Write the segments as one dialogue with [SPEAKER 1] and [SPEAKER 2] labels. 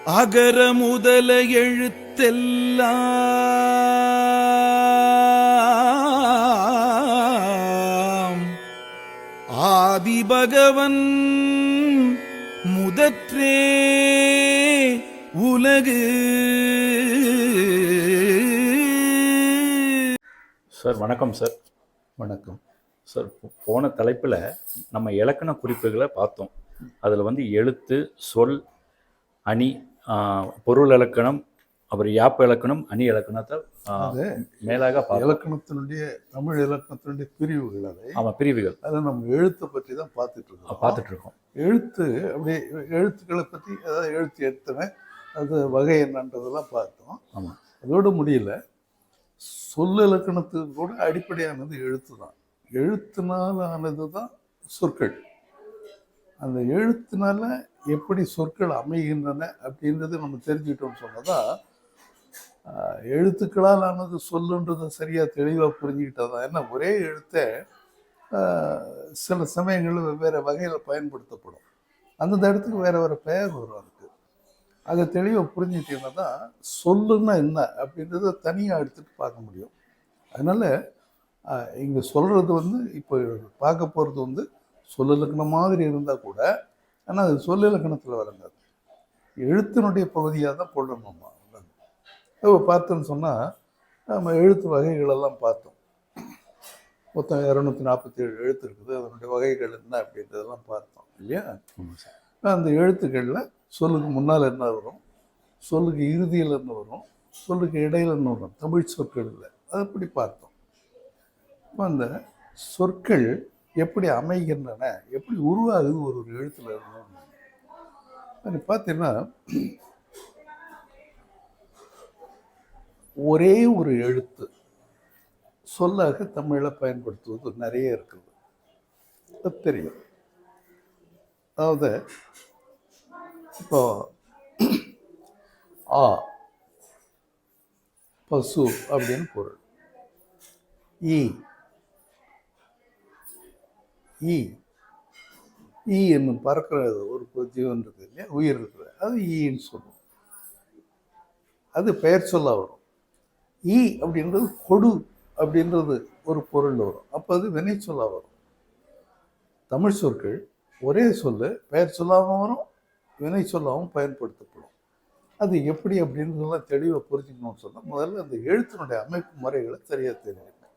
[SPEAKER 1] அகர முதல எழுத்தெல்லாம் ஆதிபகவன் முதற்றே உலகு.
[SPEAKER 2] சார் வணக்கம் சார்.
[SPEAKER 3] வணக்கம்
[SPEAKER 2] சார், போன தலைப்பில் நம்ம இலக்கண குறிப்புகளை பார்த்தோம். அதில் எழுத்து, சொல், அணி, பொருள் இலக்கணம், அப்புறம் யாப்பு இலக்கணம், அணி இலக்கணத்தை மேலாக பார்த்தோம்.
[SPEAKER 3] இலக்கணத்தினுடைய தமிழ் இலக்கணத்தினுடைய பிரிவுகள்
[SPEAKER 2] பிரிவுகள்
[SPEAKER 3] அதை நம்ம எழுத்தை பற்றி தான் பார்த்துட்டு இருக்கோம். எழுத்து அப்படியே எழுத்துக்களை பற்றி, அதாவது எழுத்து எத்தனை, அது வகை என்னன்றதெல்லாம் பார்த்தோம்.
[SPEAKER 2] ஆமாம்,
[SPEAKER 3] அதோடு முடியல. சொல் இலக்கணத்துக்கு கூட அடிப்படையானது எழுத்து தான். எழுத்துனால் ஆனது தான் சொற்கள். அந்த எழுத்துனால எப்படி சொற்கள் அமைகின்றன அப்படின்றது நம்ம தெரிஞ்சுக்கிட்டோம்னு சொன்னதான் எழுத்துக்களால் ஆனது சொல்லுன்றதை சரியாக தெளிவாக புரிஞ்சுக்கிட்டதான். ஏன்னா ஒரே எழுத்தை சில சமயங்களில் வெவ்வேறு வகையில் பயன்படுத்தப்படும். அந்தந்த இடத்துக்கு வேறு வேறு பெயர் வரும். அதுக்கு அதை தெளிவாக புரிஞ்சுக்கிட்டீங்கன்னா தான் சொல்லுன்னா என்ன அப்படின்றத தனியாக எடுத்துகிட்டு பார்க்க முடியும். அதனால் இங்கே சொல்கிறது இப்போ பார்க்க போகிறது சொல் இலக்கணம் மாதிரி இருந்தால் கூட, ஆனால் அது சொல் இலக்கணத்தில் வரங்காது, எழுத்தினுடைய பகுதியாக தான் கொள்ளணுமா. இப்போ பார்த்தோன்னு சொன்னால் நம்ம எழுத்து வகைகளெல்லாம் பார்த்தோம். மொத்தம் 247 எழுத்து இருக்குது. அதனுடைய வகைகள் என்ன அப்படின்றதெல்லாம் பார்த்தோம் இல்லையா. அந்த எழுத்துக்களில் சொல்லுக்கு முன்னால் என்ன வரும், சொல்லுக்கு இறுதியில் என்ன வரும், சொல்லுக்கு இடையில என்ன வரும், தமிழ் சொற்கள் இல்லை, அதை எப்படி பார்த்தோம். இப்போ அந்த சொற்கள் எப்படி அமைகின்றன, எப்படி உருவாகுது ஒரு எழுத்துல இருக்கணும். பார்த்தீங்கன்னா ஒரே ஒரு எழுத்து சொல்லாக தமிழில் பயன்படுத்துவது நிறைய இருக்குது. அது தெரியும். அதாவது இப்போ ஆ பசு அப்படின்னு பொருள். ஈ ஈ ஈ என்னும் பறக்கிற ஒரு ஜீவன் இருக்குது இல்லையா, உயிர் இருக்குது, அது ஈன்னு சொல்லுவோம். அது பெயர் சொல்ல வரும். ஈ அப்படின்றது கொடு அப்படின்றது ஒரு பொருள் வரும். அப்போ அது வினை சொல்ல வரும். தமிழ் சொற்கள் ஒரே சொல்லு பெயர் சொல்லாமல் வரும், வினை சொல்லாமல் பயன்படுத்தப்படும். அது எப்படி அப்படின்றதெல்லாம் தெளிவாக புரிஞ்சுக்கணும்னு சொன்னால் முதல்ல அந்த எழுத்தினுடைய அமைப்பு முறைகளை சரியாக தெரிஞ்சுக்கணும்.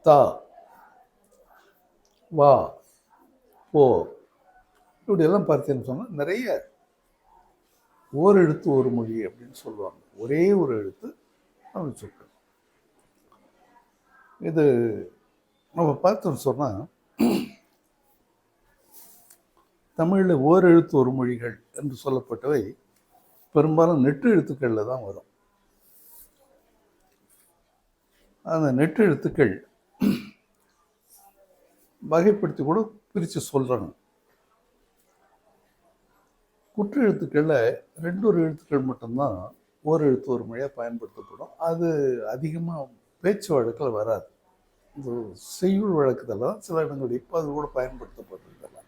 [SPEAKER 3] தா, வா, போ இப்படியெல்லாம் பார்த்தீங்கன்னு சொன்னால் நிறைய ஓர் எழுத்து ஒரு மொழி அப்படின்னு சொல்லுவாங்க. ஒரே ஒரு எழுத்து தமிழ் சொற்கள். இது நம்ம பார்த்தோன்னு சொன்னால் தமிழில் ஓர் எழுத்து ஒரு மொழிகள் என்று சொல்லப்பட்டவை பெரும்பாலும் நெட்டு எழுத்துக்களில் தான் வரும். அந்த நெட்டு எழுத்துக்கள் வகைப்படுத்தி கூட பிரித்து சொல்கிறாங்க. குற்ற எழுத்துக்களில் 2 எழுத்துக்கள் மட்டும்தான் ஒரு எழுத்து ஒரு மொழியாக பயன்படுத்தப்படும். அது அதிகமாக பேச்சு வழக்கில் வராது. இந்த செய்யுள் வழக்கத்தில் தான் சில இடங்கள் இப்போ அது கூட பயன்படுத்தப்படுறதில்லை.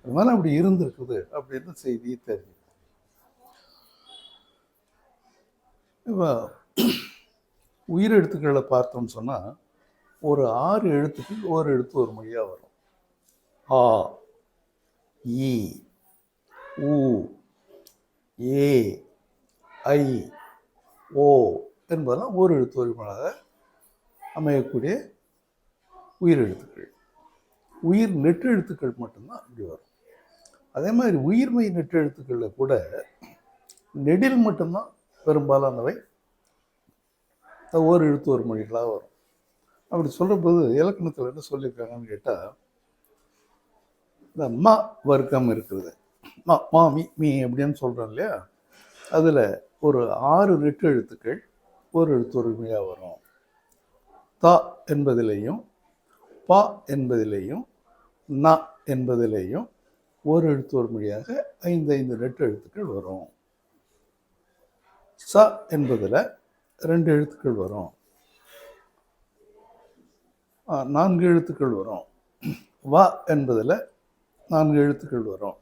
[SPEAKER 3] அதனால அப்படி இருந்திருக்குது அப்படின்னு செய்தியை தெரிஞ்சுக்கணும். இப்போ உயிரெழுத்துக்களை பார்த்தோம்னு சொன்னால் ஒரு 6 எழுத்துக்கள் ஒரு எழுத்து ஒரு மொழியாக வரும். ஆ, ஈ, ஊ, ஏ, ஐ, ஓ என்பதெல்லாம் ஒரு எழுத்து ஒரு மொழியாக அமையக்கூடிய உயிரெழுத்துக்கள். உயிர் நெட்டு எழுத்துக்கள் மட்டும்தான் அப்படி வரும். அதே மாதிரி உயிர்மெய் நெட்டு எழுத்துக்களில் கூட நெடில் மட்டும்தான் பெரும்பாலானவை ஒரு எழுத்து ஒரு மொழிகளாக வரும். அப்படி சொல்கிறபோது இலக்கணத்தில் என்ன சொல்லியிருக்காங்கன்னு கேட்டால், இந்த ம வர்க்கம் இருக்கிறது, மா மீ மீ அப்படின்னு சொல்கிறோம் இல்லையா, அதில் ஒரு 6 நெட்டு எழுத்துக்கள் ஒரு எழுத்து ஒரு மொழியாக வரும். தா என்பதிலேயும் பா என்பதிலேயும் ந என்பதிலேயும் ஒரு எழுத்து ஒரு மொழியாக 5 நெட்டு எழுத்துக்கள் வரும். ச என்பதில் 2 எழுத்துக்கள் வரும். 4 எழுத்துக்கள் வரும். வ என்பதில் 4 எழுத்துக்கள் வரும்.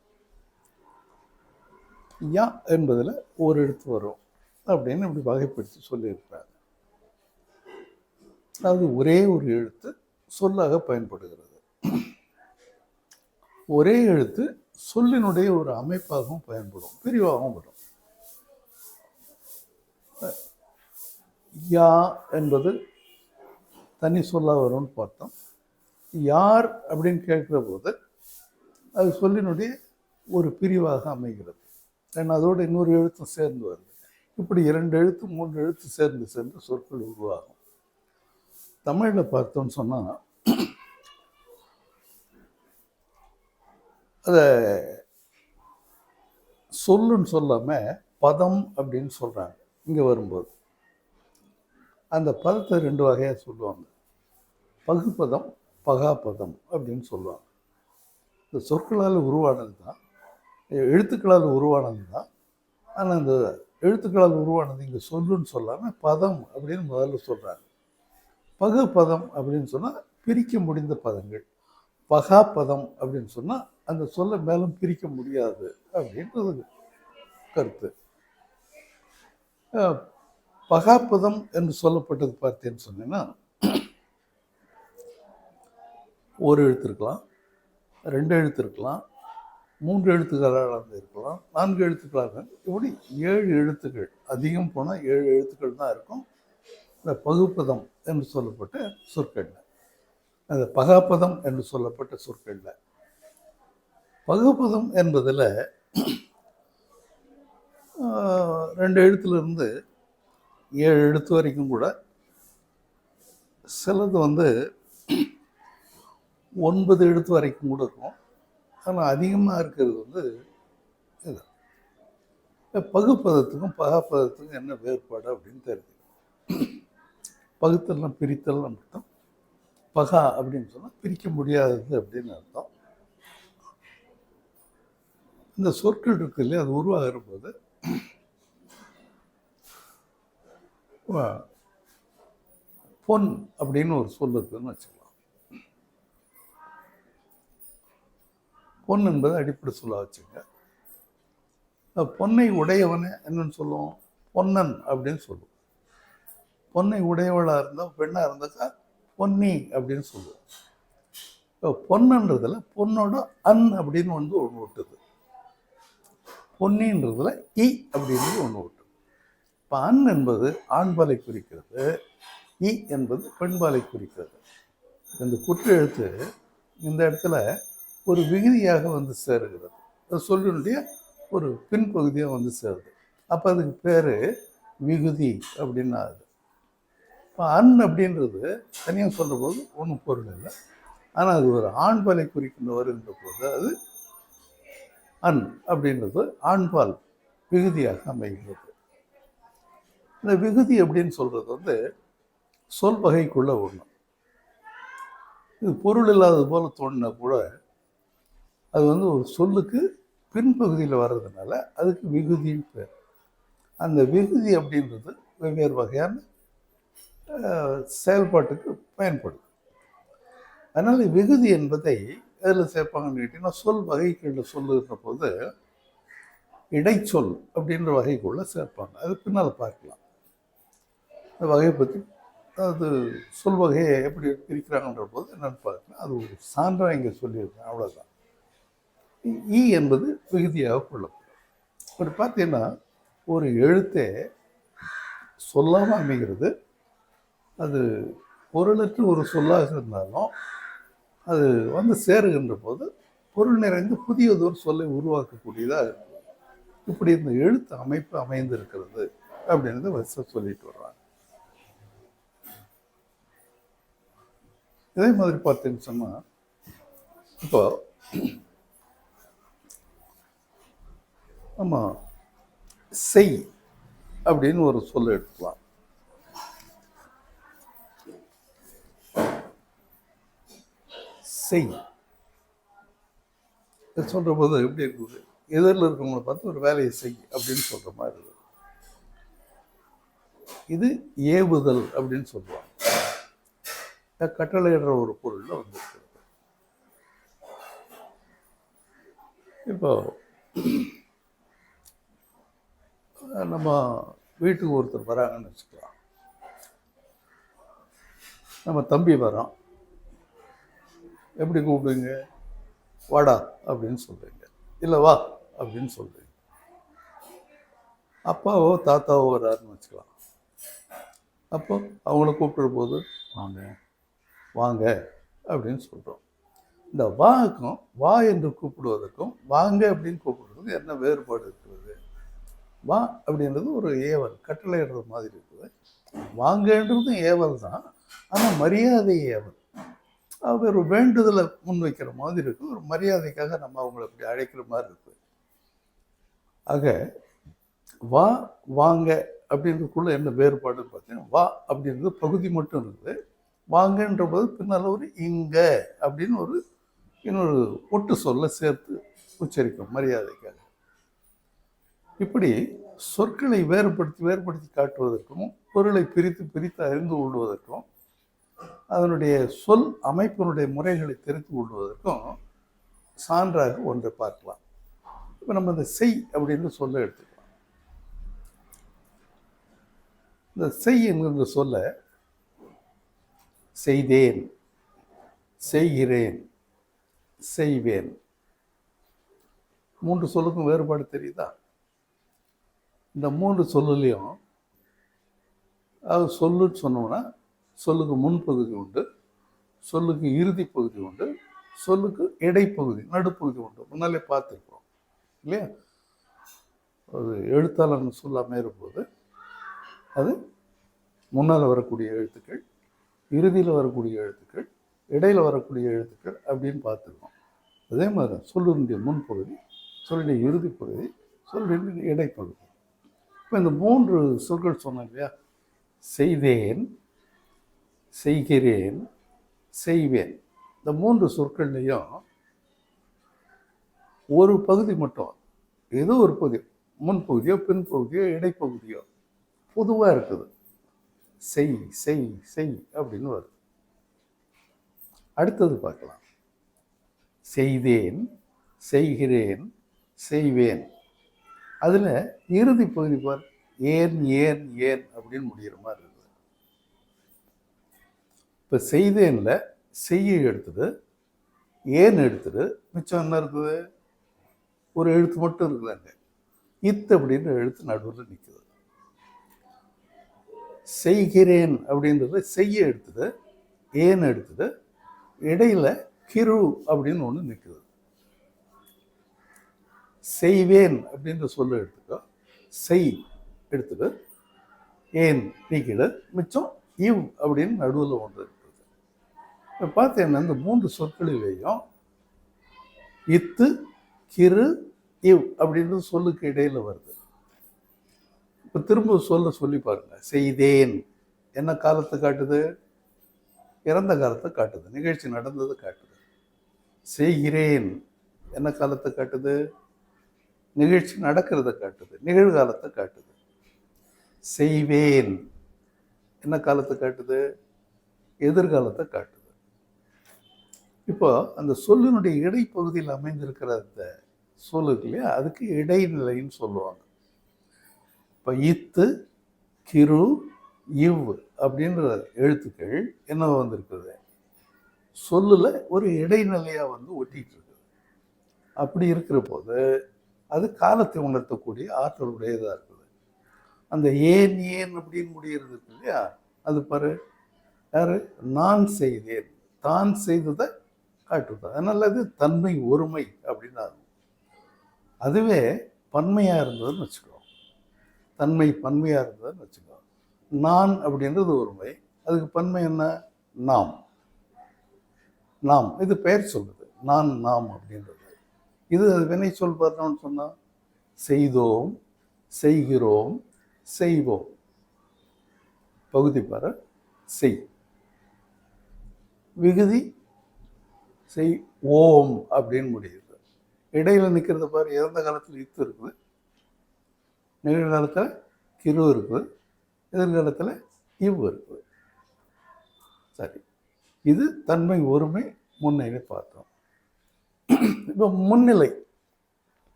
[SPEAKER 3] யா என்பதில் ஒரு எழுத்து வரும் அப்படின்னு இப்படி வகைப்படுத்தி சொல்லியிருக்கிறாங்க. அது ஒரே ஒரு எழுத்து சொல்லாக பயன்படுகிறது. ஒரே எழுத்து சொல்லினுடைய ஒரு அமைப்பாகவும் பயன்படும், பிரிவாகவும் வரும். யா என்பது தனி சொல்லாக வரும்னு பார்த்தோம். யார் அப்படின்னு கேட்குற போது அது சொல்லினுடைய ஒரு பிரிவாக அமைகிறது. ஏன்னா அதோடு இன்னொரு எழுத்தும் சேர்ந்து வருது. இப்படி 2 எழுத்து 3 எழுத்து சேர்ந்து சேர்ந்து சொற்கள் உருவாகும். தமிழில் பார்த்தோம்னு சொன்னால் அதை சொல்லுன்னு சொல்லாமல் பதம் அப்படின்னு சொல்கிறாங்க. இங்கே வரும்போது அந்த பதத்தை 2 வகையாக சொல்லுவாங்க. பகுப்பதம், பகாப்பதம் அப்படின்னு சொல்லுவாங்க. இந்த சொற்களால் உருவானது தான், எழுத்துக்களால் உருவானது தான். ஆனால் அந்த எழுத்துக்களால் உருவானது இங்கே சொல்லுன்னு சொல்லாமல் பதம் அப்படின்னு முதல்ல சொல்கிறாங்க. பகுப்பதம் அப்படின்னு சொன்னால் பிரிக்க முடிந்த பதங்கள். பகாப்பதம் அப்படின்னு சொன்னால் அந்த சொல்லை மேலும் பிரிக்க முடியாது அப்படின்றது கருத்து. பகாப்பதம் என்று சொல்லப்பட்டது பார்த்தேன்னு சொன்னீங்கன்னா, ஒரு எழுத்து இருக்கலாம், 2 எழுத்து இருக்கலாம், 3 எழுத்துக்களாக இருக்கலாம், 4 எழுத்துக்களாக, இப்படி 7 எழுத்துக்கள், அதிகம் போனால் 7 எழுத்துக்கள் தான் இருக்கும் இந்த பகுப்பதம் என்று சொல்லப்பட்ட சொற்களில். அந்த பகாப்பதம் என்று சொல்லப்பட்ட சொற்களில் பகுப்பதம் என்பதில் 2 எழுத்துலேருந்து 7 எழுத்து வரைக்கும் கூட, சிலது 9 எழுத்து வரைக்கும் கூட இருக்கும். ஆனால் அதிகமாக இருக்கிறது இது. பகுப்பதத்துக்கும் பகாப்பதத்துக்கும் என்ன வேறுபாடு அப்படின்னு தெரிஞ்சுக்கணும். பகுத்தல்னா பிரித்தல் அர்த்தம், பகா அப்படின்னு சொன்னால் பிரிக்க முடியாதது அப்படின்னு அர்த்தம். இந்த சொற்கள் இருக்கு இல்லையா, அது உருவாகிற போது பொன் அப்படின்னு ஒரு சொல் இருக்குன்னு வச்சுக்கலாம். பொன் என்பது அடிப்படை சொல்ல வச்சுங்க. பொன்னை உடையவனை என்னன்னு சொல்லுவோம்? பொன்னன் அப்படின்னு சொல்லுவோம். பொன்னை உடையவளாக இருந்தால், பெண்ணாக இருந்தாக்கா பொன்னி அப்படின்னு சொல்லுவோம். இப்போ பொன்னன்றதுல பொண்ணோட அன் அப்படின்னு ஒன்று விட்டுது. பொன்னின்றதுல இ அப்படின்னு ஒன்று விட்டுது. இப்போ அன் என்பது ஆண்பாலை குறிக்கிறது, இ என்பது பெண்பாலை குறிக்கிறது. இந்த குற்ற எழுத்து இந்த இடத்துல ஒரு விகுதியாக சேருகிறது. அது சொல்லினுடைய ஒரு பின்பகுதியாக சேருது. அப்போ அதுக்கு பேர் விகுதி அப்படின்னு ஆகுது. இப்போ அன் அப்படின்றது தனியாக சொல்கிற போது ஒன்றும் பொருள் இல்லை. ஆனால் அது ஒரு ஆண்பாலை குறிக்கின்ற வருகின்ற போது அது அன் அப்படின்றது ஆண்பால் விகுதியாக அமைகிறது. இந்த விகுதி அப்படின்னு சொல்கிறது சொல் வகைக்குள்ள ஒன்று. இது பொருள் இல்லாதது போல தோணினா கூட அது ஒரு சொல்லுக்கு பின்பகுதியில் வர்றதுனால அதுக்கு விகுதின்னு பேர். அந்த விகுதி அப்படின்றது வெவ்வேறு வகையான செயல்பாட்டுக்கு பயன்படுது. அதனால் விகுதி என்பதை எதில் சேர்ப்பாங்கன்னு கேட்டிங்கன்னா, சொல் வகைகளில் சொல்லுகிற போது இடைச்சொல் அப்படின்ற வகைக்குள்ளே சேர்ப்பாங்க. அது பின்னால் பார்க்கலாம். இந்த வகையை பற்றி, அது சொல் வகையை எப்படி பிரிக்கிறாங்கன்ற போது என்னென்னு பார்க்கலாம். அது ஒரு சான்றாக இங்கே சொல்லியிருக்கேன், அவ்வளோதான். ஈ என்பது விகுதியாக கொள்ளப்படும். இப்படி பார்த்தீங்கன்னா ஒரு எழுத்தே சொல்லாமல் அமைகிறது. அது பொருளற்ற ஒரு சொல்லாக இருந்தாலும் அது சேருகின்ற போது பொருள் நிறைந்து புதியதொரு சொல்லை உருவாக்கக்கூடியதாக இருக்குது. இப்படி இந்த எழுத்து அமைப்பு அமைந்திருக்கிறது அப்படின்றத வரிசை சொல்லிட்டு வர்றாங்க. இதே மாதிரி பார்த்தீங்கன்னு சொன்னால், இப்போ நம்ம செய் அப்படின்னு ஒரு சொல்ல எடுத்துக்கலாம். செய் சொல்கிற போது எப்படி இருக்குது? எதிரில் இருக்கவங்களை பார்த்து ஒரு வேலையை செய் அப்படின்னு சொல்கிற மாதிரி இருக்குது. இது ஏவுதல் அப்படின்னு சொல்லுவாங்க. கட்டளையிடுற ஒரு பொருளில் வந்துருக்கிறது. இப்போ நம்ம வீட்டுக்கு ஒருத்தர் வராங்கன்னு வச்சுக்கலாம். நம்ம தம்பி வரோம், எப்படி கூப்பிடுவீங்க? வாடா அப்படின்னு சொல்கிறீங்க, இல்லை வா அப்படின்னு சொல்கிறீங்க. அப்பாவோ தாத்தாவோ வராருன்னு வச்சுக்கலாம். அப்போ அவங்கள கூப்பிடுற போது
[SPEAKER 2] வாங்க.
[SPEAKER 3] வாங்க அப்படின்னு சொல்கிறோம். இந்த வாக்கும் வா என்று கூப்பிடுவதற்கும் வாங்க அப்படின்னு கூப்பிடுறதுக்கும் என்ன வேறுபாடு இருக்கிறது? வா அப்படின்றது ஒரு ஏவல், கட்டளையிடுறது மாதிரி இருக்குது. வாங்கன்றதும் ஏவல் தான், ஆனால் மரியாதை ஏவல். அவர் ஒரு வேண்டுதலை முன்வைக்கிற மாதிரி இருக்குது, ஒரு மரியாதைக்காக நம்ம அவங்கள அப்படி அழைக்கிற மாதிரி இருக்குது. ஆக வா வாங்க அப்படின்றதுக்குள்ள என்ன வேறுபாடுன்னு பார்த்தீங்கன்னா, வா அப்படின்றது பகுதி மட்டும் இருக்குது, வாங்கன்ற போது பின்னால் ஒரு இங்க அப்படின்னு ஒரு இன்னொரு ஒட்டு சொல்ல சேர்த்து உச்சரிக்கும் மரியாதைக்காக. இப்படி சொற்களை வேறுபடுத்தி காட்டுவதற்கும் பொருளை பிரித்து அறிந்து கொள்வதற்கும் அதனுடைய சொல் அமைப்பினுடைய முறைகளை தெரிந்து கொள்வதற்கும் சான்றாக ஒன்றை பார்க்கலாம். இப்போ நம்ம இந்த செய் அப்படின்னு சொல்ல எடுத்துக்கலாம். இந்த செய் என்கிற சொல்ல செய்தேன், செய்கிறேன், செய்வேன், 3 சொல்லுக்கும் வேறுபாடு தெரியுதா? இந்த 3 சொல்லுலையும் அது சொல்லுன்னு சொன்னோம்னா சொல்லுக்கு முன்பகுதி உண்டு, சொல்லுக்கு இறுதி பகுதி உண்டு, சொல்லுக்கு இடைப்பகுதி நடுப்பகுதி உண்டு. முன்னாலே பார்த்துருக்கோம் இல்லையா? ஒரு எழுத்தாளர்னு சொல் அமையிறபோது அது முன்னால் வரக்கூடிய எழுத்துக்கள், இறுதியில் வரக்கூடிய எழுத்துக்கள், இடையில் வரக்கூடிய எழுத்துக்கள் அப்படின்னு பார்த்துருக்கோம். அதே மாதிரி தான் சொல்லினுடைய முன்பகுதி, சொல்லுடைய இறுதி பகுதி, சொல்லுடைய இடைப்பகுதி. இப்போ இந்த 3 சொற்கள் சொன்னேன் இல்லையா? செய்தேன், செய்கிறேன், செய்வேன். இந்த 3 சொற்கள்லையும் ஒரு பகுதி மட்டும், ஏதோ ஒரு பகுதி, முன்பகுதியோ பின்பகுதியோ இடைப்பகுதியோ பொதுவாக இருக்குது. செய் செய் செய் அப்படின்னு வருது. அடுத்தது பார்க்கலாம். செய்தேன், செய்கிறேன், செய்வேன். அதில் இறுதி பகுதி பார், ஏன் ஏன் ஏன் அப்படின்னு முடிகிற மாதிரி இருக்குது. இப்போ செய்தேன்ல செய்ய எடுத்துது, ஏன் எடுத்துது, மிச்சம் என்ன இருக்குது? ஒரு எழுத்து மட்டும் இருக்குது அங்கே, இத்து அப்படின்ற எழுத்து நடுவில் நிற்குது. செய்கிறேன் அப்படின்றது செய்ய எடுத்துது, ஏன் எடுத்துது, இடையில கிரு அப்படின்னு ஒன்று நிற்குது. செய்வேன் அப்படின்ற சொல்ல எடுத்துக்கோ, செய் எடுத்துது, ஏன் நீக்கிடு, மிச்சம் இவ் அப்படின்னு நடுவில் ஒன்று இருக்குது. இப்போ பார்த்தீங்கன்னா இந்த 3 சொற்களிலேயும் இத்து கிரு இவ் அப்படின்றது சொல்லுக்கு இடையில வருது. இப்போ திரும்ப சொல்லி பாருங்க. செய்தேன் என்ன காலத்தை காட்டுது? இறந்த காலத்தை காட்டுது, நிகழ்ச்சி நடந்தது காட்டுது. செய்கிறேன் என்ன காலத்தை காட்டுது? நிகழ்ச்சி நடக்கிறத காட்டுது, நிகழ்காலத்தை காட்டுது. செய்வேன் என்ன காலத்தை காட்டுது? எதிர்காலத்தை காட்டுது. இப்போ அந்த சொல்லினுடைய இடைப்பகுதியில் அமைந்திருக்கிற அந்த சொல்லுக்கு இல்லையா, அதுக்கு இடைநிலைன்னு சொல்லுவாங்க. இப்போ இத்து கிரு இவ் அப்படின்ற எழுத்துக்கள் என்ன வந்திருக்குது? சொல்லுல ஒரு இடைநிலையாக வந்து ஒட்டிட்டு இருக்குது. அப்படி இருக்கிற போது அது காலத்தை உணர்த்தக்கூடிய ஆற்றல் உடையதாக இருக்குது. அந்த ஏன் ஏன் அப்படின்னு முடிகிறது இருக்கு இல்லையா, அது பாரு, யாரு? நான் செய்தேன், தான் செய்ததை காட்டுது. அதனால அது தன்மை ஒருமை அப்படின்னு ஆகும். அதுவே பன்மையாக இருந்ததுன்னு வச்சுக்கோ, தன்மை பன்மையாக இருந்ததுன்னு வச்சுக்கோ. நான் அப்படின்றது ஒருமை, அதுக்கு பன்மை என்ன? நாம். நாம் இது பெயர் சொல்லுது, நான் நாம் அப்படின்றது. இது அது வினை சொல் பார்த்தோம்னு சொன்னால் செய்தோம், செய்கிறோம், செய்வோம். பகுதி பாரு, செய். விகுதி செய் ஓம் அப்படின்னு முடியுது. இடையில நிற்கிறத பாரு, இறந்த காலத்தில் இத்து இருக்குது, நிகழ்காலத்தில் கிரு இருக்குது, எதிர்காலத்தில் இவ் இருக்குது. சரி, இது தன்மை ஒருமை முன்னிலை பார்த்தோம். இப்போ முன்னிலை,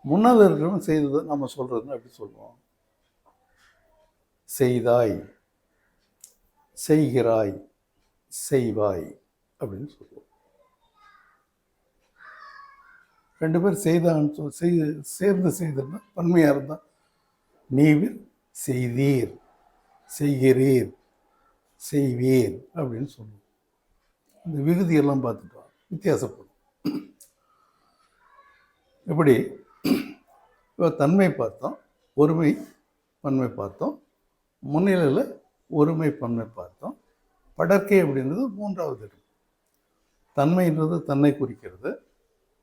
[SPEAKER 3] முன்னால் இருக்கிறவன் செய்ததை நம்ம சொல்றதுன்னு அப்படி சொல்லுவோம். செய்தாய், செய்கிறாய், செய்வாய் அப்படின்னு சொல்லுவோம். ரெண்டு பேர் செய்தான்னு சேர்ந்து செய்ததுன்னா பன்மையாக இருந்தால் நீவிர், செய்தீர், செய்கிறீர், செய்வீர் அப்படின்னு சொல்லுவோம். இந்த விகுதியெல்லாம் பார்த்துட்டோம், வித்தியாசப்படும். இப்படி இப்போ தன்மை பார்த்தோம், ஒருமை பன்மை பார்த்தோம், முன்னிலையில் ஒருமை பன்மை பார்த்தோம். படர்க்கை அப்படின்றது மூன்றாவது இடம். தன்மைன்றது தன்னை குறிக்கிறது,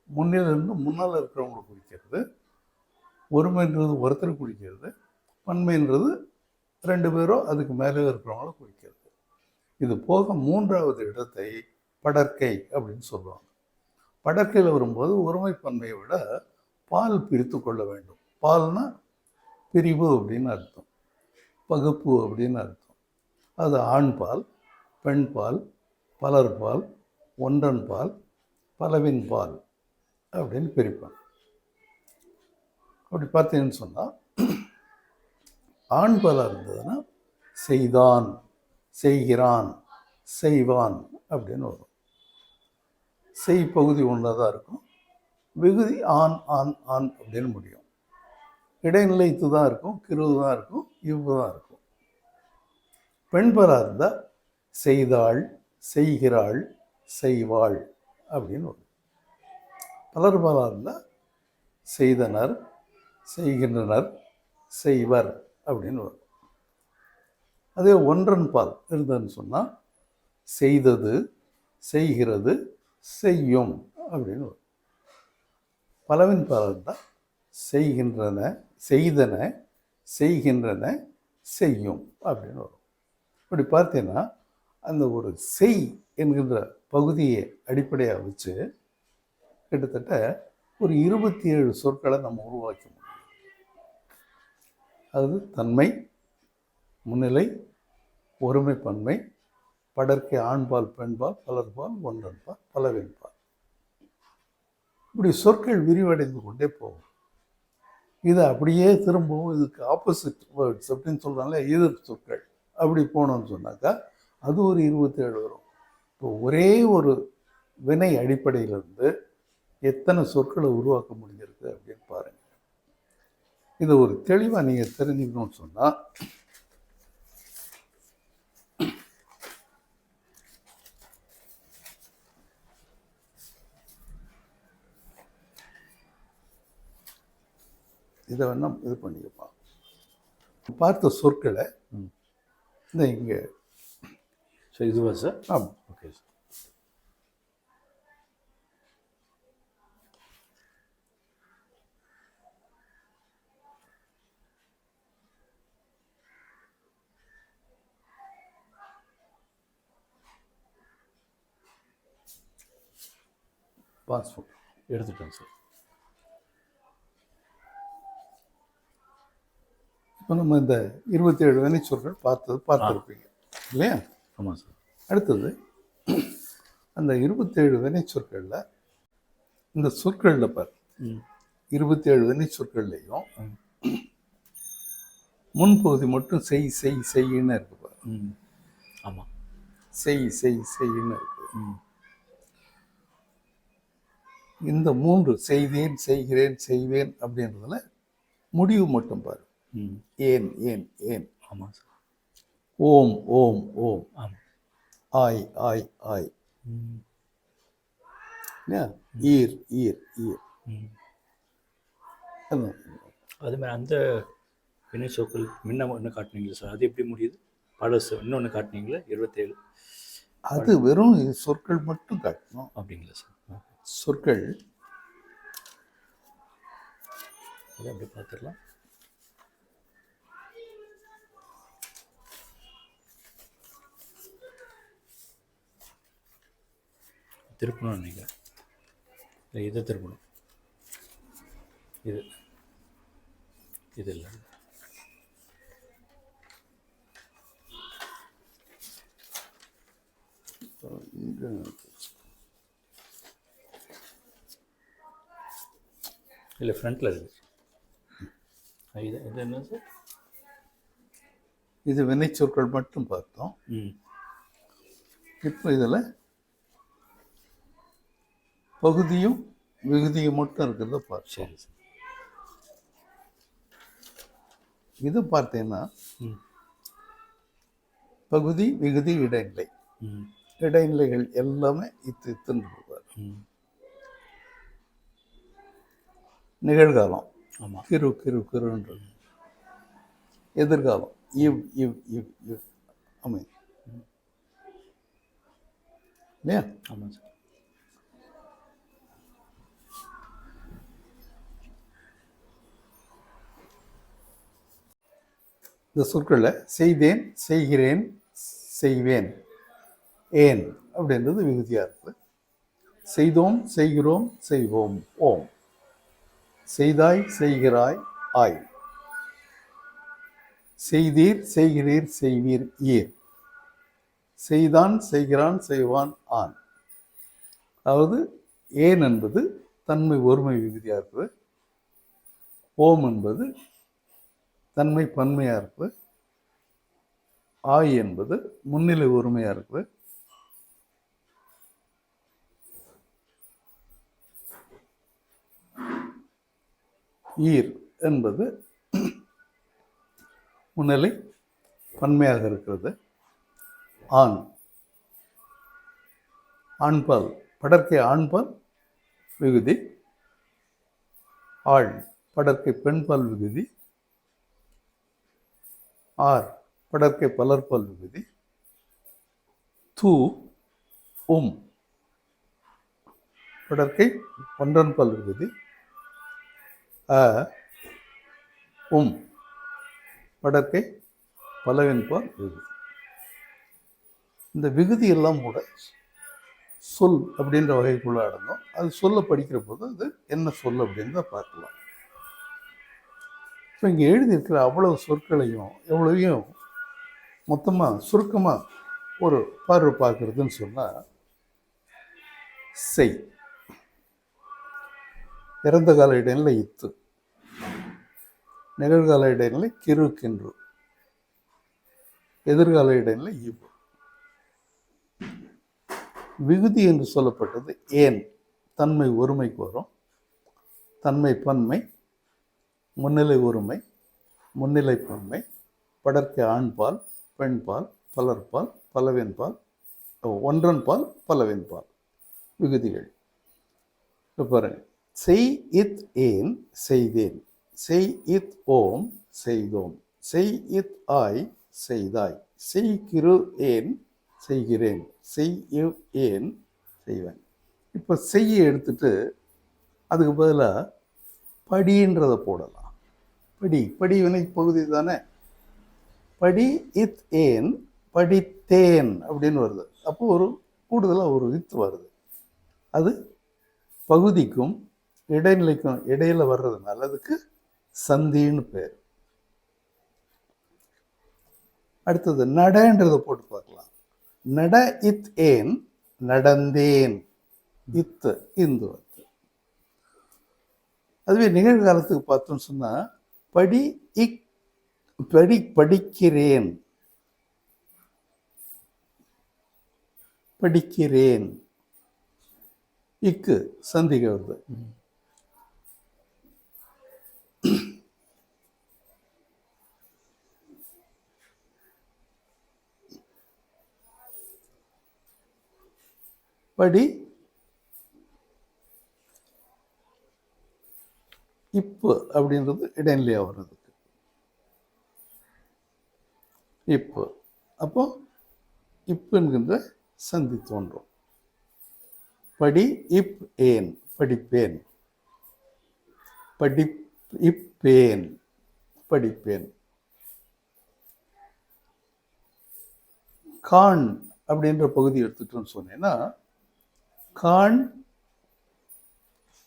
[SPEAKER 3] முன்னிலிருந்து முன்னால் இருக்கிறவங்களை குறிக்கிறது, ஒருமைன்றது ஒருத்தரை குறிக்கிறது, பன்மைன்றது ரெண்டு பேரோ அதுக்கு மேலே இருக்கிறவங்கள குறிக்கிறது. இது போக மூன்றாவது இடத்தை படர்க்கை அப்படின்னு சொல்லுவாங்க. படர்க்கையில் வரும்போது ஒருமை பன்மையை விட பால் பிரித்து கொள்ள வேண்டும். பால்னா பிரிவு அப்படின்னு அர்த்தம், பகுப்பு அப்படின்னு அர்த்தம். அது ஆண் பால், பெண் பால், பலர் பால், ஒன்றன் பால், பலவின் பால் அப்படின்னு பிரிப்பாங்க. அப்படி பார்த்தீங்கன்னு சொன்னால் ஆண் பாலாக இருந்ததுன்னா செய்தான், செய்கிறான், செய்வான் அப்படின்னு வரும். செய் பகுதி ஒன்றாக தான் இருக்கும், விகுதி ஆண் ஆண் ஆண் அப்படின்னு முடியும். இடைநிலைத்து தான் இருக்கும், கிருவு தான் இருக்கும், இவ்வு தான் இருக்கும். பெண்பாலாக இருந்தால் செய்தாள், செய்கிறாள், செய்வாள் அப்படின்னு வரும். பலர்பாலாக இருந்தால் செய்தனர், செய்கின்றனர், செய்வர் அப்படின்னு வரும். அதே ஒன்றன் பால் இருந்ததுன்னு சொன்னால் செய்தது, செய்கிறது, செய்யும் அப்படின்னு வரும். பலவின் பால் இருந்தால் செய்கின்றன, செய்தன, செய்கின்றன, செய்யும் அப்படின்னு வரும். இப்படி பார்த்தீங்கன்னா அந்த ஒரு செய் என்கின்ற பகுதியை அடிப்படையாக வச்சு கிட்டத்தட்ட ஒரு 27 சொற்களை நம்ம உருவாக்க முடியும். அது தன்மை, முன்னிலை, ஒருமை பன்மை, படர்க்கை ஆண்பால், பெண்பால், பலர்பால், ஒன்றன்பால், பலவின்பால். இப்படி சொற்கள் விரிவடைந்து கொண்டே போகும். இது அப்படியே திரும்பவும் இதுக்கு ஆப்போசிட் வேர்ட்ஸ் அப்படின்னு சொல்கிறாங்களே, எதிர் சொற்கள் அப்படி போனோம்னு சொன்னாக்கா அது ஒரு 27 வரும். இப்போ ஒரே ஒரு வினை அடிப்படையிலிருந்து எத்தனை சொற்களை உருவாக்க முடிஞ்சிருக்கு அப்படின்னு பாருங்கள். இதை ஒரு தெளிவாக நீங்கள் தெரிஞ்சுக்கணும்னு சொன்னால் இதை வேணா இது பண்ணிக்கலாம். பார்த்த சொற்களை இந்த இங்கே
[SPEAKER 2] இதுவா சார்?
[SPEAKER 3] ஆமாம்,
[SPEAKER 2] ஓகே சார்.
[SPEAKER 3] பாஸ்போர்ட்
[SPEAKER 2] எடுத்துட்டேன் சார்.
[SPEAKER 3] இப்போ நம்ம இந்த 27 வினை சொற்கள் பார்த்துருப்பீங்க இல்லையா?
[SPEAKER 2] ஆமாம் சார்.
[SPEAKER 3] அடுத்தது அந்த 27 வினை சொற்களில் இந்த சொற்களில் பாரு, 27 வினை சொற்கள்லையும் முன்பகுதி மட்டும் செய் செய் செய்யின்னு இருக்கு பாரு.
[SPEAKER 2] ஆமாம்,
[SPEAKER 3] செய் செய் செய்யின்னு இருக்கு. இந்த 3 செய்தேன், செய்கிறேன், செய்வேன் அப்படின்றதுல முடிவு மட்டும் பாரு. ஏன் ஏன் ஏன்.
[SPEAKER 2] ஆமாம் சார்.
[SPEAKER 3] ஓம் ஓம் ஓம்.
[SPEAKER 2] ஆமாம்.
[SPEAKER 3] ஆய் ஆய் ஆய். ஈர் ஈர் ஈர்.
[SPEAKER 2] அது மாதிரி அந்த வினை சொற்கள் முன்ன ஒன்று காட்டினீங்களா சார்? அது எப்படி முடியுது? பழசு இன்னொன்று காட்டினீங்களா 27?
[SPEAKER 3] அது வெறும் சொற்கள் மட்டும் காட்டணும்.
[SPEAKER 2] அப்படிங்களா சார்?
[SPEAKER 3] சொற்கள்
[SPEAKER 2] அதை அப்படி பார்த்துடலாம். திருப்பணும் நினைக்கிறேன். இதை திருப்பணும். இது இது இல்லை. இல்லை ஃப்ரண்ட்டில் இருக்குது. இது இது என்ன சார்?
[SPEAKER 3] இது வினைச்சொற்கள் மட்டும் பார்த்தோம்.
[SPEAKER 2] ம்.
[SPEAKER 3] இப்போ இதில் பகுதியும் விகுதியும் மட்டும் இருக்கிறத பார்த்தோம்.
[SPEAKER 2] சரி சார்.
[SPEAKER 3] இது பார்த்தீங்கன்னா
[SPEAKER 2] ம்.
[SPEAKER 3] பகுதி விகுதி இடைநிலை.
[SPEAKER 2] ம்.
[SPEAKER 3] இடைநிலைகள் எல்லாமே இத்துன்னு இருப்பார்.
[SPEAKER 2] ம்.
[SPEAKER 3] நிகழ்காலம்
[SPEAKER 2] ஆமாம்.
[SPEAKER 3] கிரு கிரு கிருன்றது. எதிர்காலம் இவ் இவ் இவ் இவ் அமை இல்லையா?
[SPEAKER 2] ஆமாம் சார்.
[SPEAKER 3] இந்த சொற்களில் செய்தேன், செய்கிறேன், செய்வேன், ஏன் அப்படின்றது விகுதியாக இருக்குது. செய்தோம், செய்கிறோம், செய்வோம், ஓம். செய்தாய், செய்கிறாய், ஆய். செய்தீர், செய்கிறீர், செய்வீர், ஈர். செய்தான், செய்கிறான், செய்வான், ஆன். அதாவது ஏன் என்பது தன்மை ஒருமை விகுதியாக இருக்குது. ஓம் என்பது தன்மை பன்மையாக இருக்குது. ஆய் என்பது முன்னிலை ஒருமையாக இருக்குது. ஈர் என்பது முன்னிலை பன்மையாக இருக்கிறது. ஆண் ஆண்பால் படற்கை ஆண்பால் விகுதி. ஆள் படற்கை பெண்பால் விகுதி. ஆர் படற்கை பலர்பால் விகுதி. தூ படற்கை ஒன்றன்பால் விகுதி. படற்கை பலவின்பால் விகுதி. இந்த விகுதி எல்லாம் கூட சொல் அப்படின்ற வகைக்குள்ள அடங்கும். அது சொல்ல படிக்கிற போது அது என்ன சொல் அப்படின்றத பார்க்கலாம். இப்போ இங்கே எழுதியிருக்கிற அவ்வளவு சொற்களையும் எவ்வளவையும் மொத்தமாக சுருக்கமாக ஒரு பார்வை பார்க்குறதுன்னு சொன்னால், செய் இறந்த கால இடைநிலை இத்து, நிகழ்கால இடைநிலை கிரு கின்று, எதிர்கால இடைநிலை இவ். விகுதி என்று சொல்லப்பட்டது ஏன் தன்மை ஒருமைக்கு வரும். தன்மை பன்மை, முன்னிலை ஒருமை, முன்னிலை பன்மை, படற்கை ஆண்பால் பெண்பால் பலர்பால் பலவின்பால் ஒன்றன்பால் பலவின்பால் விகுதிகள். இப்போ பாருங்க, செய் இத் ஏன் செய்தேன், செய் இத் ஓம் செய்தோம், செய் இத் ஆய் செய்தாய், செய் கிரு ஏன் செய்கிறேன், செய் இவ் ஏன் செய்வேன். இப்போ செய்ய எடுத்துட்டு அதுக்கு பதிலாக படின்றதை போடலாம். படி வினை பகுதி தானே. படி இத் ஏன் படித்தேன் அப்படின்னு வருது. அப்போ ஒரு கூடுதலாக ஒரு இத்து வருது. அது பகுதிக்கும் இடைநிலைக்கும் இடையில வர்றதுனால அதுக்கு சந்தின்னு பேர். அடுத்தது நடன்றதை போட்டு பார்க்கலாம். நட இத் ஏன் நடந்தேன், இத்து இந்து வந்து. அதுவே நிகழ்காலத்துக்கு பார்த்தோம்னு சொன்னா படிக்கிறேன், படிக்கிறேன், இக்கு சந்திக வருது. படி இப்பு அப்படின்றது இடைநிலையா வர்றதுக்கு இப்பு. அப்போ இப்பு என்கின்ற சந்தி தோன்றும். படி இப் ஏன் படிப்பேன், இப்பேன் படிப்பேன். கான் அப்படின்ற பகுதி எடுத்துட்டோம்னு சொன்னேன்னா, கான்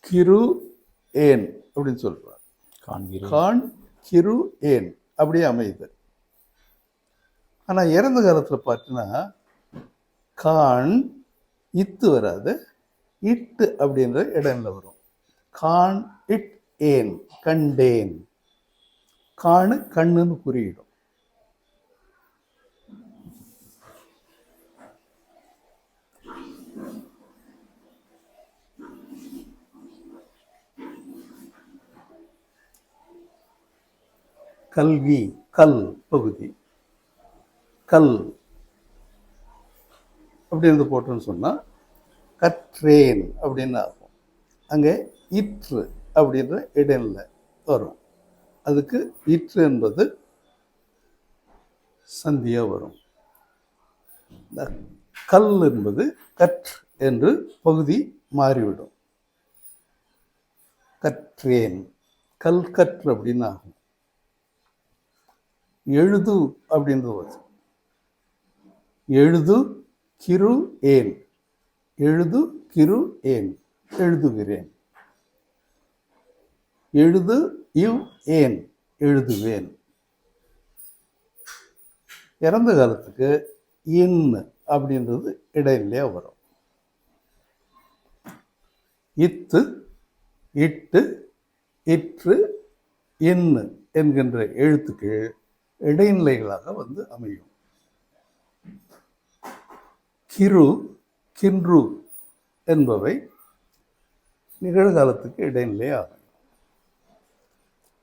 [SPEAKER 3] கிரு ஏன் அப்படின்னு சொல்றார். கான் கிரு ஏன் அப்படியே அமையுது. ஆனா இறந்த காலத்துல பார்த்தீங்கன்னா கான் இத்து வராது, இட்டு அப்படின்ற இடம்ல வரும். கான் இட் ஏன், கண்டேன். காணு கண்ணுன்னு குறியிடும். கல்வி, கல் பகுதி, கல் அப்படின்னு போட்டோன்னு சொன்னா கற்றேன் அப்படின்னு ஆகும். அங்கே இற்று அப்படின்ற இடைநிலை வரும். அதுக்கு இற்று என்பது சந்தியா வரும். இந்த கல் என்பது கற்று என்று பகுதி மாறிவிடும். கற்றேன், கல் கற்று அப்படின்னு ஆகும். எழுது அப்படின்றது வரும். எழுது கிரு ஏன், எழுது கிரு ஏன், எழுதுகிறேன். எழுது இவ் ஏன், எழுதுவேன். இறந்த காலத்துக்கு இன் அப்படின்றது இடைநிலையா வரும். இத்து, இட்டு, இற்று, இன்னு என்கின்ற எழுத்துக்கள் இடைநிலைகளாக வந்து அமையும். கிரு, கின்று என்பவை நிகழ்காலத்துக்கு இடைநிலை ஆகும்.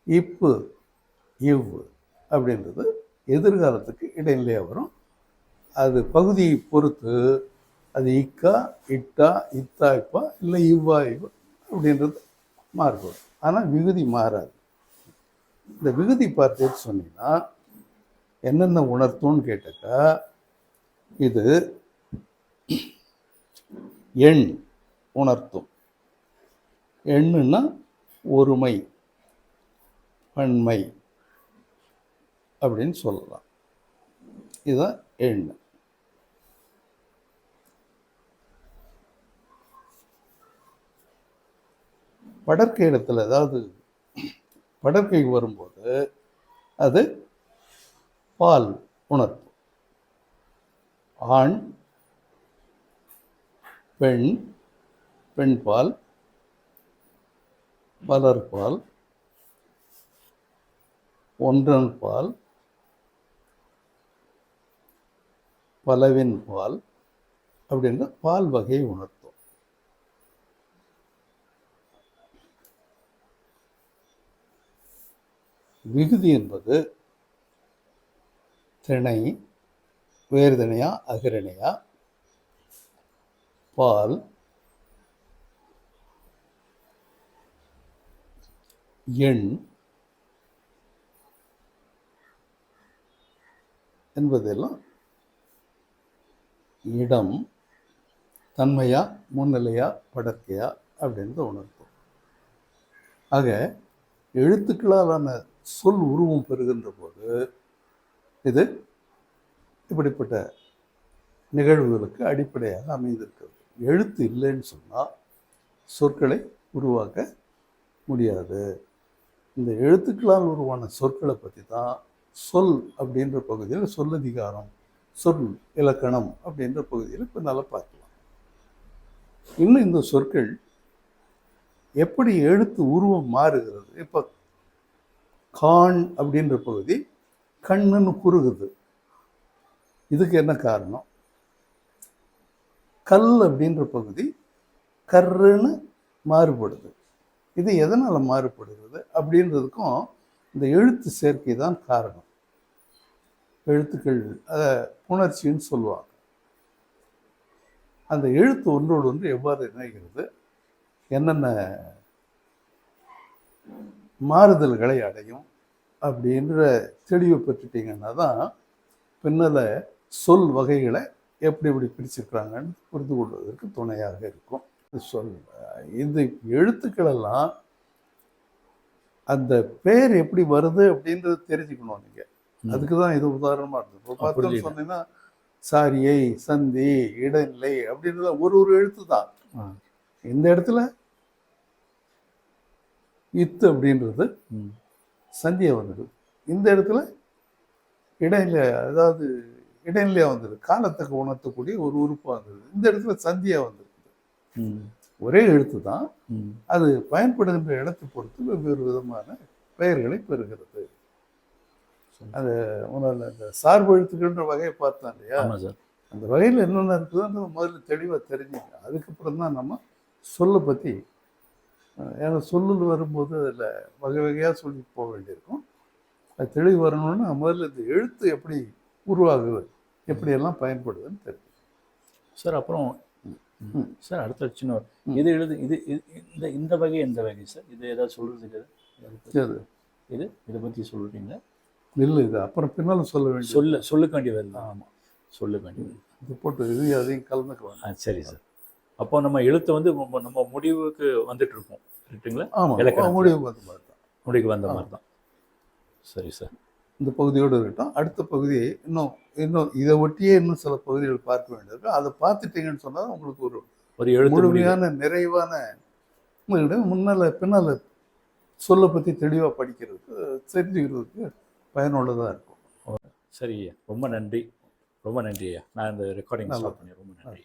[SPEAKER 3] இப்பு, இவ் அப்படின்றது எதிர்காலத்துக்கு இடைநிலையாக வரும். அது பகுதியை பொறுத்து அது இக்கா, இட்டா, இத்தா, இப்பா இல்லை இவ்வா, இவ் அப்படின்றது மாறுபடும். ஆனால் விகுதி மாறாது. இந்த விகுதி பார்த்துட்டு சொன்னீங்கன்னா என்னென்ன உணர்த்தும்னு கேட்டாக்கா, இது எண் உணர்த்தும். எண்ணுன்னா ஒருமை, பன்மை அப்படின்னு சொல்லலாம். இதுதான் எண். படற்கை இடத்துல, அதாவது படற்கைக்கு வரும்போது அது பால் உணர்த்தும். ஆண், பெண், பெண்பால், பலர்பால், ஒன்றன் பால், பலவின் பால் அப்படின்ற பால் வகையை உணர்த்தும். விகுதி என்பது திணை, வேர்திணையா அகிரணையா, பால், எண் என்பதெல்லாம் இடம், தன்மையா முன்னிலையா படற்கையா அப்படின்றத உணர்த்தும். ஆக எழுத்துக்களாலான சொல் உருவம் பெறுகின்ற போது இது இப்படிப்பட்ட நிகழ்வுகளுக்கு அடிப்படையாக அமைந்திருக்கிறது. எழுத்து இல்லைன்னு சொன்னால் சொற்களை உருவாக்க முடியாது. இந்த எழுத்துக்களால் உருவான சொற்களை பற்றி தான் சொல் அப்படின்ற பகுதியில், சொல்லதிகாரம், சொல் இலக்கணம் அப்படின்ற பகுதியில் இப்போ நல்லா பார்க்கலாம். இன்னும் இந்த சொற்கள் எப்படி எழுத்து உருவம் மாறுகிறது. இப்போ கான் அப்படின்ற பகுதி கண்ணுன்னு குறுகுது. இதுக்கு என்ன காரணம்? கல் அப்படின்ற பகுதி கர்ன்னு மாறுபடுது. இது எதனால் மாறுபடுகிறது அப்படின்றதுக்கும் இந்த எழுத்து சேர்க்கை தான் காரணம். எழுத்துக்கள் அதை புணர்ச்சின்னு சொல்லுவாங்க. அந்த எழுத்து ஒன்றோடு ஒன்று எவ்வாறு இணைகிறது, என்னென்ன மாறுதல்களை அடையும் அப்படின்ற தெளிவை பெற்றுட்டீங்கன்னா தான் பின்னால் சொல் வகைகளை எப்படி எப்படி பிரிச்சிருக்கிறாங்கன்னு புரிந்து கொள்வதற்கு துணையாக இருக்கும். சொல் இந்த எழுத்துக்களெல்லாம் அந்த பேர் எப்படி வருது அப்படின்றது தெரிஞ்சுக்கணும் நீங்கள். அதுக்கு தான் இது உதாரணமாக இருந்தது. இப்போ பார்த்தோம்னு சொன்னீங்கன்னா சாரியை, சந்தி, இடைநிலை அப்படின்றத ஒரு ஒரு எழுத்து தான். இந்த இடத்துல இத்து அப்படின்றது சந்தியா வந்துடுது. இந்த இடத்துல இடைநிலை, அதாவது இடைநிலையாக வந்துடுது. காலத்துக்கு உணர்த்தக்கூடிய ஒரு உறுப்பாக வந்துடுது. இந்த இடத்துல சந்தியா வந்துருக்குது. ஒரே எழுத்து தான்,
[SPEAKER 2] ம்.
[SPEAKER 3] அது பயன்படுகின்ற இடத்தை பொறுத்து வெவ்வேறு விதமான பெயர்களை பெறுகிறது. அது முதல்ல இந்த சார்பு எழுத்துக்கள்ன்ற வகையை பார்த்தோம் இல்லையா,
[SPEAKER 2] ஆமாம் சார்.
[SPEAKER 3] அந்த வகையில் என்னென்ன இருக்குதுன்னு முதல்ல தெளிவாக தெரிஞ்சுங்க. அதுக்கப்புறம் தான் நம்ம சொல்லை பற்றி, ஏன்னா சொல்லுன்னு வரும்போது அதில் வகை வகையாக சொல்லி போக வேண்டியிருக்கும். அது தெளிவு வரணும்னா முதல்ல இந்த எழுத்து எப்படி உருவாகுது, எப்படியெல்லாம் பயன்படுதுன்னு தெரியும்.
[SPEAKER 2] சார் அப்புறம் சார் அடுத்த சின்ன இது எழுது இது இந்த இந்த வகை எந்த வகை சார்? இது ஏதாவது சொல்கிறதுக்கு
[SPEAKER 3] அது
[SPEAKER 2] இது இதை பற்றி சொல்கிறீங்களா?
[SPEAKER 3] இல்லை, இது அப்புறம் பின்னால் சொல்ல வேண்டிய
[SPEAKER 2] சொல்லுக்க வேண்டிய வேலை.
[SPEAKER 3] ஆமாம்,
[SPEAKER 2] சொல்லுக்க வேண்டிய
[SPEAKER 3] இது போட்டு இது அதையும் கலந்துக்கலாம்.
[SPEAKER 2] சரி சார். அப்போ நம்ம எழுத்தை வந்து நம்ம முடிவுக்கு வந்துட்டு இருக்கோம் கரெக்டுங்களா?
[SPEAKER 3] ஆமாம்,
[SPEAKER 2] இலக்கணம்
[SPEAKER 3] முடிவு பார்த்த மாதிரி தான்.
[SPEAKER 2] முடிவுக்கு வந்த மாதிரி தான். சரி சார்.
[SPEAKER 3] இந்த பகுதியோடு இருக்கட்டும். அடுத்த பகுதி இன்னும் இதை ஒட்டியே இன்னும் சில பகுதிகள் பார்க்க வேண்டியிருக்கு. அதை பார்த்துட்டீங்கன்னு சொன்னால் உங்களுக்கு
[SPEAKER 2] ஒரு எழுத்து
[SPEAKER 3] முழுமையான நிறைவான முன்னால் பின்னால் சொல்லை பற்றி தெளிவாக படிக்கிறதுக்கு தெரிஞ்சுக்கிறதுக்கு பயனுள்ளதாக இருக்கும்.
[SPEAKER 2] சரி ஐயா, ரொம்ப நன்றி. ரொம்ப நன்றி ஐயா. நான் இந்த ரெக்கார்டிங் ஸ்டாப் பண்ணி ரொம்ப நன்றி.